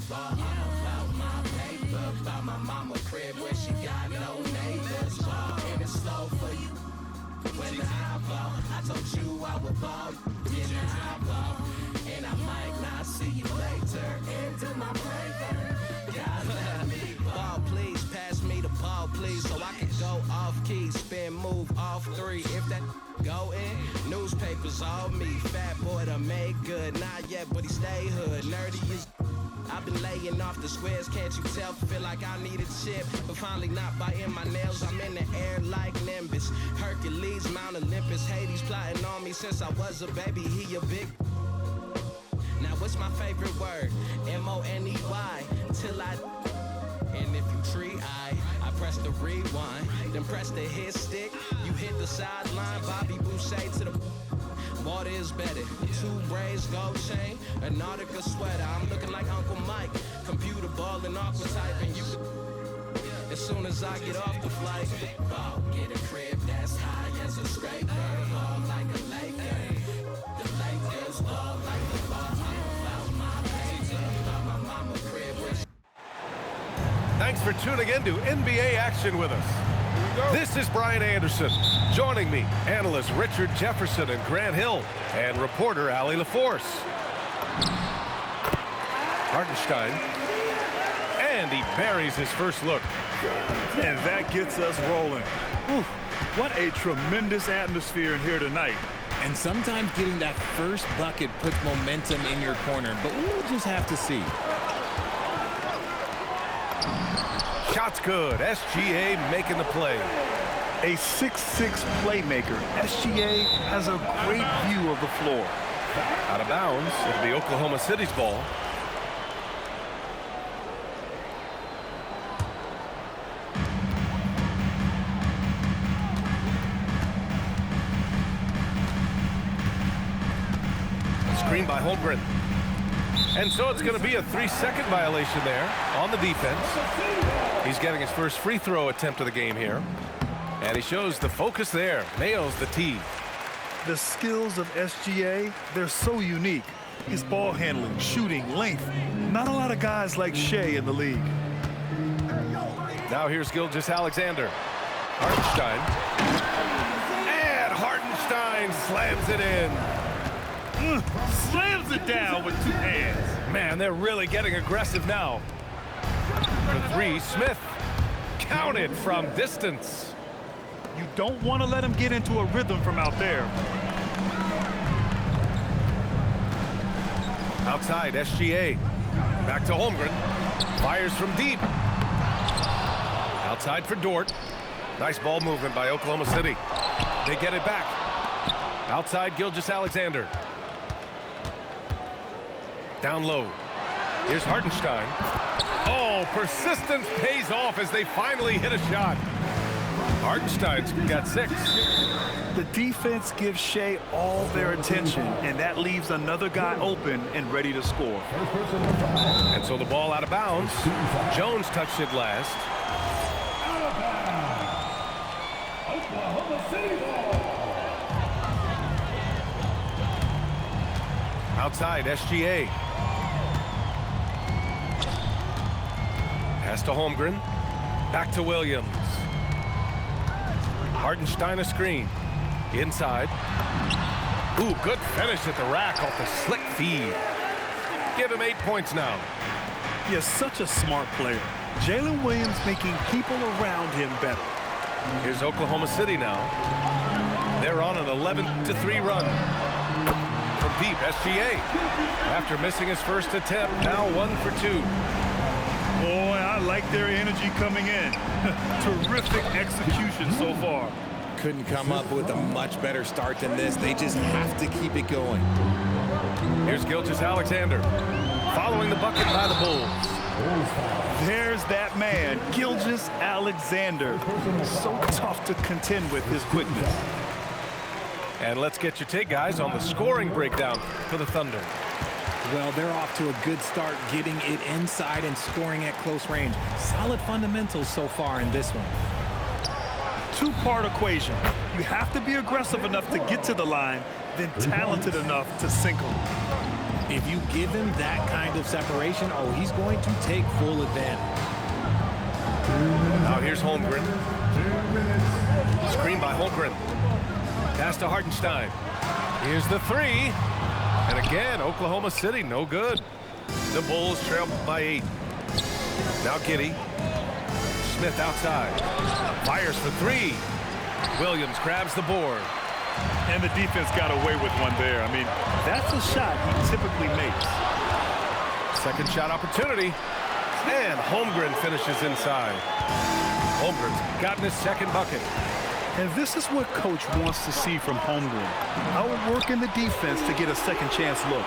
ball. I'm about my paper, about my mama crib where she got no neighbors. Ball, and it's slow for you. When I ball, I told you I would ball. Then I ball, and I might not see you later. Into my paper, God let me ball, please. Pass me the ball, please, so I can go off key, spin, move off three. If that go in, newspapers all me. Fat boy to make good, not yet, but he stay hood. Nerdy is. I've been laying off the squares, can't you tell? Feel like I need a chip, but finally not biting my nails. I'm in the air like Nimbus, Hercules, Mount Olympus. Hades plotting on me since I was a baby. He a big. Now what's my favorite word? M-O-N-E-Y. Till I. And if you tree, I press the rewind, then press the hit stick. You hit the sideline, Bobby Boucher to the. Water is better. 2 braids, gold chain, a Nautica sweater. I'm looking like Uncle Mike. Computer ball and aqua type, and you. As soon as I get off the flight, ball, get a crib that's high as a scraper. Ball like a Laker. The Lakers ball like the ball. I'm about my paper, about my mama crib. Thanks for tuning in to NBA action with us. This is Brian Anderson. Joining me, analysts Richard Jefferson and Grant Hill, and reporter Allie LaForce. Hartenstein, and he buries his first look. And that gets us rolling. Whew, what a tremendous atmosphere in here tonight. And sometimes getting that first bucket puts momentum in your corner, but we'll just have to see. Shot's good. SGA making the play. A 6'6" playmaker. SGA has a great view of the floor. Out of bounds. It'll be Oklahoma City's ball. Screen by Holmgren. And so it's going to be a 3-second violation there on the defense. He's getting his first free throw attempt of the game here. And he shows the focus there. Nails the tee. The skills of SGA, they're so unique. His ball handling, shooting, length. Not a lot of guys like Shea in the league. Now here's Gilgeous-Alexander. Hartenstein. And Hartenstein slams it in. Slams it down with 2 hands. Man, they're really getting aggressive now. The 3, Smith. Counted from distance. You don't want to let him get into a rhythm from out there. Outside, SGA. Back to Holmgren. Fires from deep. Outside for Dort. Nice ball movement by Oklahoma City. They get it back. Outside, Gilgeous-Alexander. Down low. Here's Hartenstein. Oh, persistence pays off as they finally hit a shot. Hartenstein's got 6. The defense gives Shea all their attention, and that leaves another guy open and ready to score. And so the ball out of bounds. Jones touched it last. Oklahoma City ball. Outside, SGA. Pass to Holmgren. Back to Williams. Hartenstein a screen. Inside. Ooh, good finish at the rack off the slick feed. Give him 8 points now. He is such a smart player. Jalen Williams making people around him better. Here's Oklahoma City now. They're on an 11-3 run. From deep, SGA. After missing his first attempt, now 1 for 2. Boy, I like their energy coming in. Terrific execution so far. Couldn't come up with a much better start than this. They just have to keep it going. Here's Gilgeous-Alexander. Following the bucket by the Bulls. There's that man, Gilgeous-Alexander. So tough to contend with his quickness. And let's get your take, guys, on the scoring breakdown for the Thunder. Well, they're off to a good start getting it inside and scoring at close range. Solid fundamentals so far in this one. 2-part equation. You have to be aggressive enough to get to the line, then talented enough to sink them. If you give him that kind of separation, oh, he's going to take full advantage. Now here's Holmgren. Screen by Holmgren. Pass to Hartenstein. Here's the three. And again, Oklahoma City, no good. The Bulls trail by 8. Now Giddey. Smith outside. Fires for 3. Williams grabs the board. And the defense got away with one there. I mean, that's a shot he typically makes. Second shot opportunity. And Holmgren finishes inside. Holmgren's gotten his second bucket. And this is what coach wants to see from Holmgren. Outworking the defense to get a second chance look.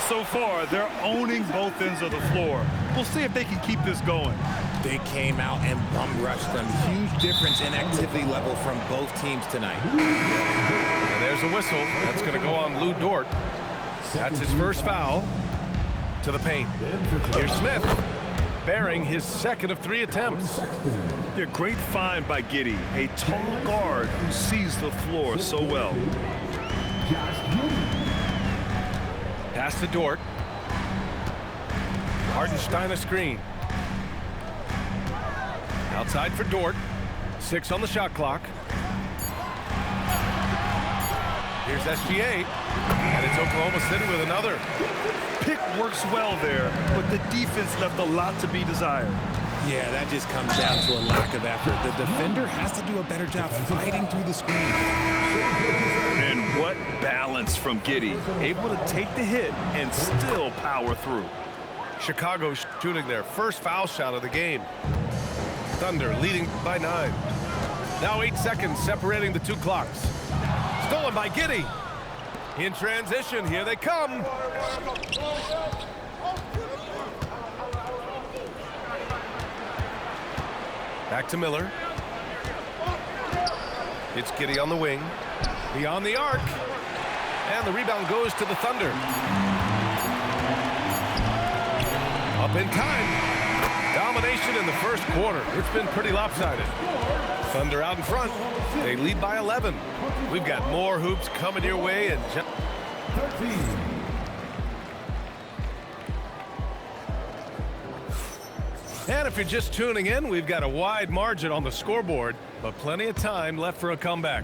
So far, they're owning both ends of the floor. We'll see if they can keep this going. They came out and bum rushed them. Huge difference in activity level from both teams tonight. And there's a whistle. That's going to go on Lou Dort. That's his first foul. To the paint. Here's Smith, bearing his second of 3 attempts. A great find by Giddey, a tall guard who sees the floor so well. Pass to Dort. Hartenstein a screen. Outside for Dort. 6 on the shot clock. Here's SGA. And it's Oklahoma City with another. Pick works well there, but the defense left a lot to be desired. Yeah, that just comes down to a lack of effort. The defender has to do a better job fighting through the screen. And what balance from Giddey. Able to take the hit and still power through. Chicago shooting their first foul shot of the game. Thunder leading by 9. Now 8 seconds separating the 2 clocks. Stolen by Giddey. In transition, here they come. Back to Miller. It's Giddey on the wing. Beyond the arc. And the rebound goes to the Thunder. Up in time. Domination in the first quarter. It's been pretty lopsided. Thunder out in front. They lead by 11. We've got more hoops coming your way. And if you're just tuning in, we've got a wide margin on the scoreboard, but plenty of time left for a comeback.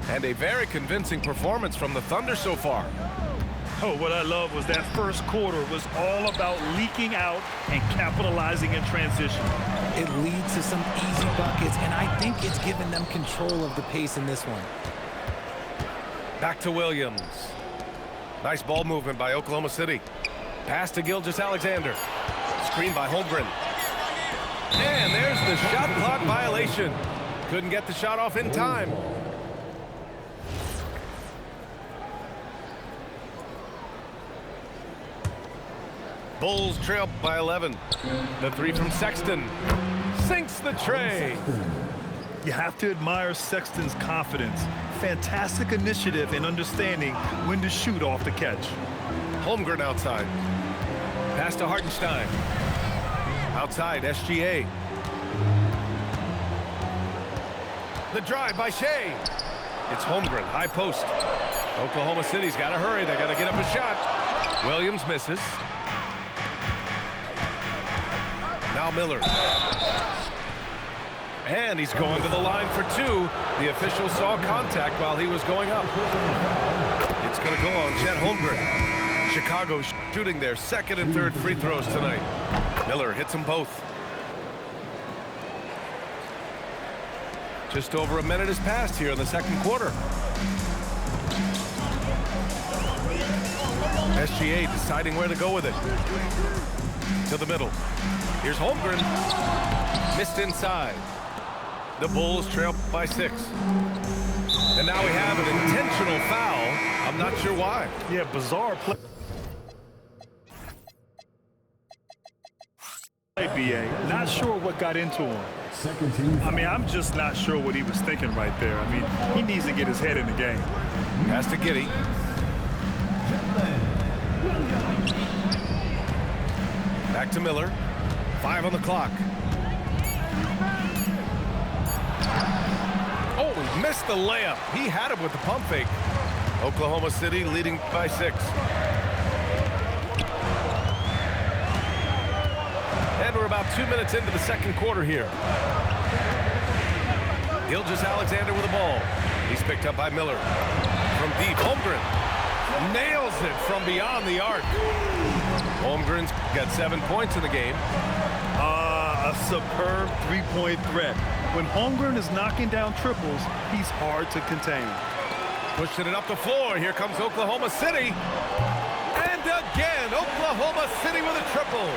And a very convincing performance from the Thunder so far. Oh, what I love was that first quarter was all about leaking out and capitalizing in transition. It leads to some easy buckets, and I think it's given them control of the pace in this one. Back to Williams. Nice ball movement by Oklahoma City. Pass to Gilgeous-Alexander. Screen by Holmgren. And there's the shot clock violation. Couldn't get the shot off in time. Bulls trail by 11. The 3 from Sexton. Sinks the tray. You have to admire Sexton's confidence. Fantastic initiative and understanding when to shoot off the catch. Holmgren outside. Pass to Hartenstein. Outside, SGA. The drive by Shea. It's Holmgren, high post. Oklahoma City's got to hurry. They got to get up a shot. Williams misses. Now Miller. And he's going to the line for 2. The official saw contact while he was going up. It's going to go on Chet Holmgren. Chicago shooting their second and third free throws tonight. Miller hits them both. Just over a minute has passed here in the second quarter. SGA deciding where to go with it. To the middle. Here's Holmgren. Missed inside. The Bulls trail by 6. And now we have an intentional foul. I'm not sure why. Yeah, bizarre play. BA, not sure what got into him. I mean, I'm just not sure what he was thinking right there. I mean, he needs to get his head in the game. Pass to Giddey. Back to Miller. 5 on the clock. Oh, he missed the layup. He had it with the pump fake. Oklahoma City leading by 6. And we're about 2 minutes into the second quarter here. Gilgeous-Alexander with the ball. He's picked up by Miller. From deep, Holmgren nails it from beyond the arc. Holmgren's got 7 points in the game. A superb three-point threat. When Holmgren is knocking down triples, he's hard to contain. Pushing it up the floor. Here comes Oklahoma City. And again, Oklahoma City with a triple.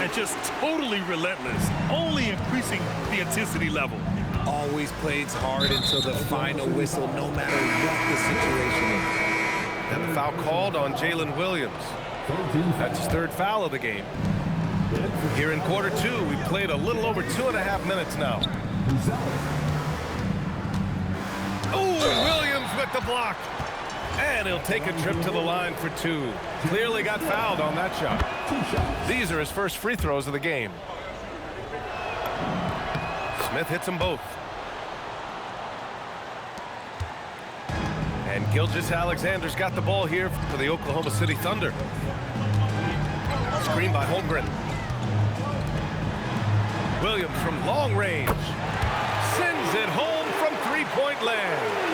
And just totally relentless, only increasing the intensity level. Always plays hard until the final whistle, no matter what the situation is. And the foul called on Jalen Williams. That's his 3rd foul of the game. Here in quarter 2, we played a little over 2.5 minutes now. Oh, Williams with the block. And he'll take a trip to the line for 2. Clearly got fouled on that shot. These are his first free throws of the game. Smith hits them both. And Gilgeous-Alexander's got the ball here for the Oklahoma City Thunder. Screen by Holmgren. Williams from long range. Sends it home from three-point land.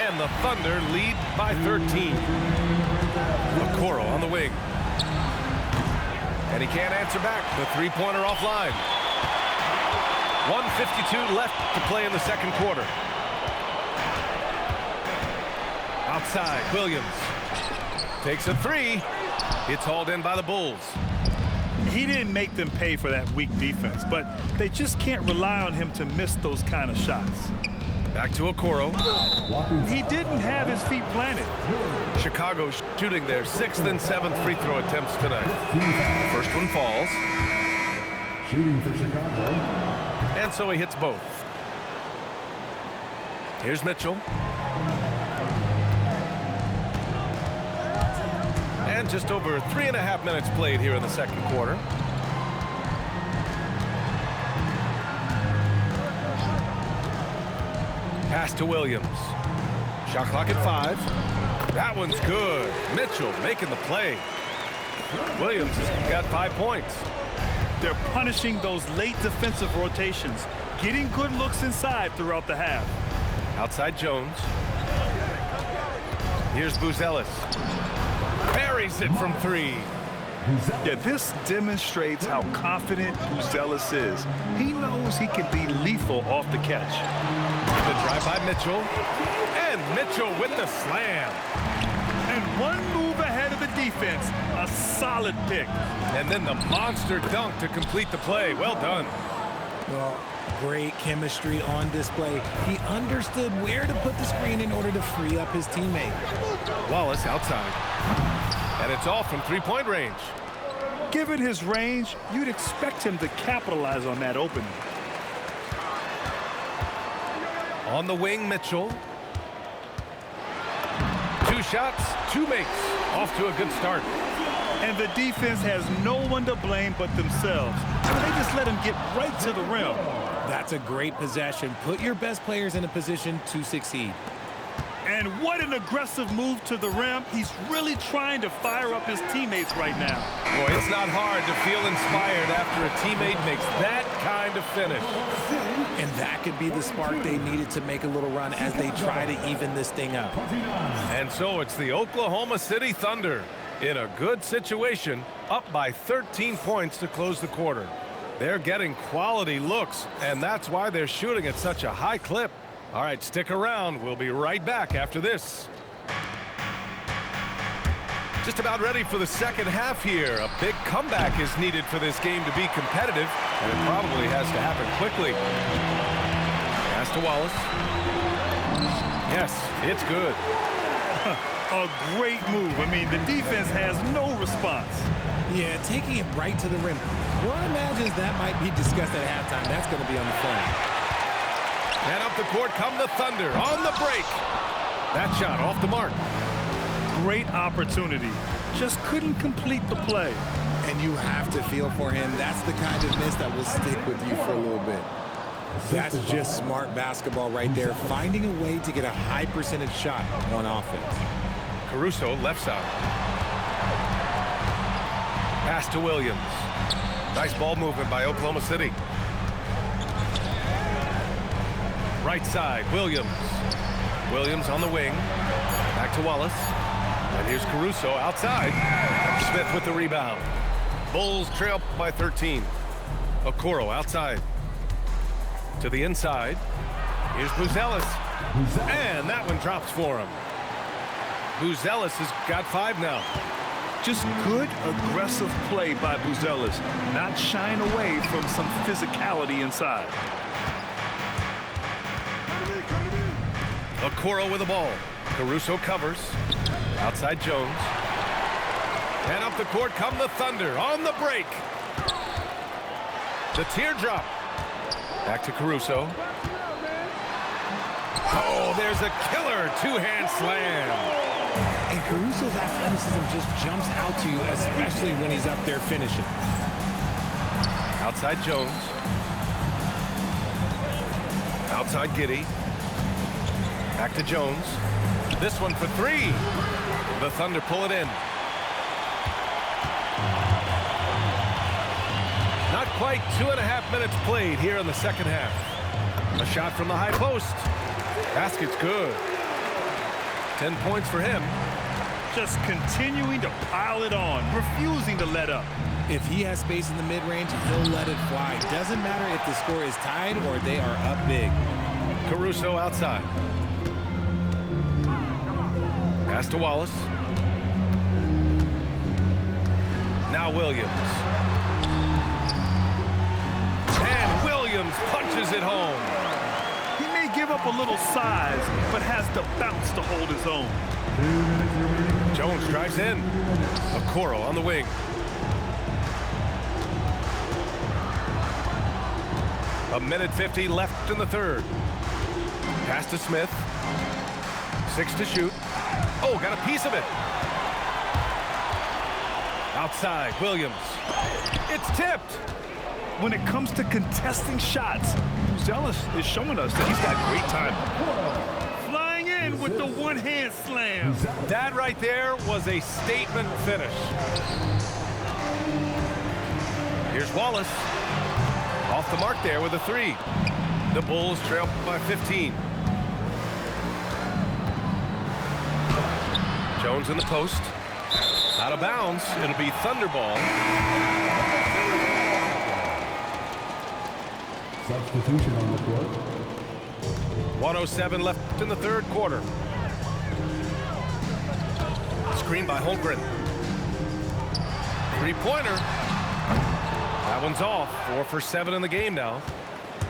And the Thunder lead by 13. Okoro on the wing. And he can't answer back. The three-pointer offline. 1:52 left to play in the second quarter. Outside, Williams takes a 3. It's hauled in by the Bulls. He didn't make them pay for that weak defense, but they just can't rely on him to miss those kind of shots. Back to Okoro. He didn't have his feet planted. Chicago shooting their 6th and 7th free throw attempts tonight. First one falls. Shooting for Chicago. And so he hits both. Here's Mitchell. And just over 3.5 minutes played here in the second quarter. Pass to Williams. Shot clock at 5. That one's good. Mitchell making the play. Williams has got 5 points. They're punishing those late defensive rotations, getting good looks inside throughout the half. Outside Jones. Here's Buzelis. Buries it from 3. Yeah, this demonstrates how confident Buzelis is. He knows he can be lethal off the catch. The drive by Mitchell. And Mitchell with the slam. And one move ahead of the defense. A solid pick. And then the monster dunk to complete the play. Well done. Well, great chemistry on display. He understood where to put the screen in order to free up his teammate. Wallace outside. And it's all from three-point range. Given his range, you'd expect him to capitalize on that opening. On the wing, Mitchell. 2 shots, 2 makes. Off to a good start. And the defense has no one to blame but themselves. I mean, they just let him get right to the rim. That's a great possession. Put your best players in a position to succeed. And what an aggressive move to the rim. He's really trying to fire up his teammates right now. Boy, it's not hard to feel inspired after a teammate makes that kind of finish. And that could be the spark they needed to make a little run as they try to even this thing up. And so it's the Oklahoma City Thunder in a good situation, up by 13 points to close the quarter. They're getting quality looks, and that's why they're shooting at such a high clip. All right, stick around. We'll be right back after this. Just about ready for the second half here. A big comeback is needed for this game to be competitive, and it probably has to happen quickly. Pass to Wallace. Yes, it's good. A great move. I mean, the defense has no response. Yeah, taking it right to the rim. One imagines that might be discussed at halftime. That's going to be on the phone. And up the court come the Thunder on the break. That shot off the mark. Great opportunity. Just couldn't complete the play. And you have to feel for him. That's the kind of miss that will stick with you for a little bit. That's just smart basketball right there. Finding a way to get a high percentage shot on offense. Caruso left side. Pass to Williams. Nice ball movement by Oklahoma City. Right side, Williams. Williams on the wing. Back to Wallace. And here's Caruso outside. Smith with the rebound. Bulls trail by 13. Okoro outside. To the inside. Here's Buzelis. And that one drops for him. Buzelis has got 5 now. Just good, aggressive play by Buzelis, not shying away from some physicality inside. Okoro with the ball. Caruso covers. Outside Jones. And up the court come the Thunder on the break. The teardrop. Back to Caruso. Oh, there's a killer two-hand slam. And Caruso's athleticism just jumps out to you, especially when he's up there finishing. Outside Jones. Outside Giddey. Back to Jones. This one for 3. The Thunder pull it in. Not quite 2.5 minutes played here in the second half. A shot from the high post. Basket's good. 10 points for him. Just continuing to pile it on, refusing to let up. If he has space in the mid-range, he'll let it fly. Doesn't matter if the score is tied or they are up big. Caruso outside. Pass to Wallace. Now Williams. And Williams punches it home. He may give up a little size, but has the bounce to hold his own. Jones drives in. Okoro on the wing. A minute 50 left in the third. Pass to Smith. 6 to shoot. Oh, got a piece of it. Outside, Williams. It's tipped. When it comes to contesting shots, Buzelis is showing us that he's got great time. Flying in with the one-hand slam. That right there was a statement finish. Here's Wallace. Off the mark there with a 3. The Bulls trail by 15. Jones in the post. Out of bounds. It'll be Thunder ball. Substitution on the court. 1:07 left in the third quarter. Screen by Holmgren. Three-pointer. That one's off. 4 for 7 in the game now.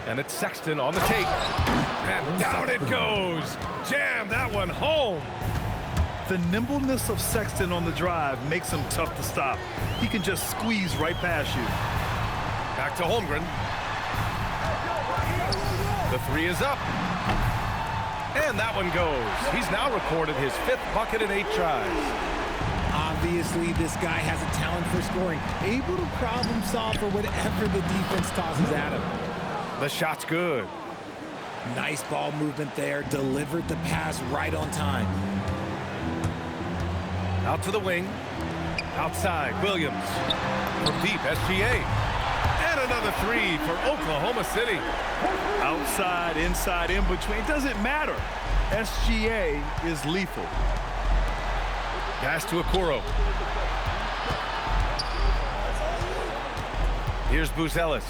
And it's Sexton on the take. And down it goes. Jam that one home. The nimbleness of Sexton on the drive makes him tough to stop. He can just squeeze right past you. Back to Holmgren. The 3 is up. And that one goes. He's now recorded his 5th bucket in 8 tries. Obviously, this guy has a talent for scoring, able to problem solve for whatever the defense tosses at him. The shot's good. Nice ball movement there, delivered the pass right on time. Out to the wing. Outside, Williams. From deep, SGA. And another 3 for Oklahoma City. Outside, inside, in between, doesn't matter. SGA is lethal. Pass to Okoro. Here's Buzelis.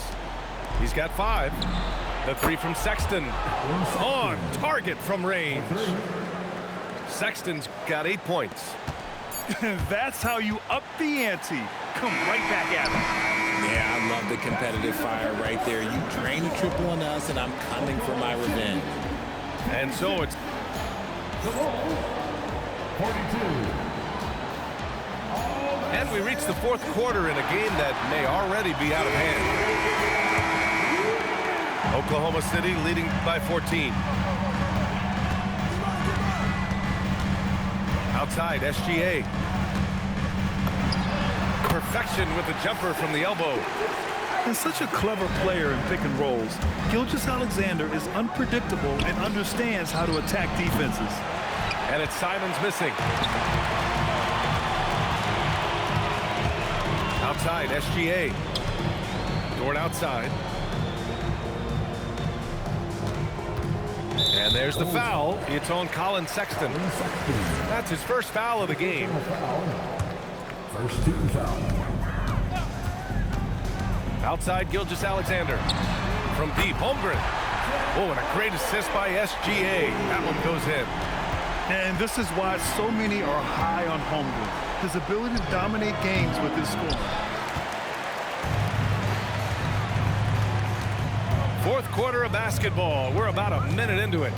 He's got 5. The 3 from Sexton. On target from range. Sexton's got 8 points. That's how you up the ante. Come right back at him. Yeah, I love the competitive fire right there. You drain a triple on us, and I'm coming for my revenge. And so it's 42. And we reach the 4th quarter in a game that may already be out of hand. Oklahoma City leading by 14. Outside, SGA. Perfection with the jumper from the elbow. And such a clever player in pick and rolls. Gilgeous-Alexander is unpredictable and understands how to attack defenses. And it's Simons missing. Outside, SGA. Short outside. And there's the foul. It's on Colin Sexton. That's his first foul of the game. First team foul. Outside Gilgeous-Alexander. From deep, Holmgren. Oh, and a great assist by SGA. That one goes in. And this is why so many are high on Holmgren. His ability to dominate games with his scoring. Fourth quarter of basketball. We're about a minute into it.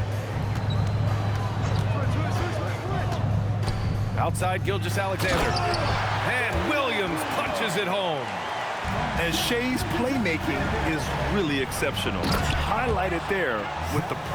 Outside Gilgeous-Alexander. And Williams punches it home. And Shai's playmaking is really exceptional. Highlighted there with the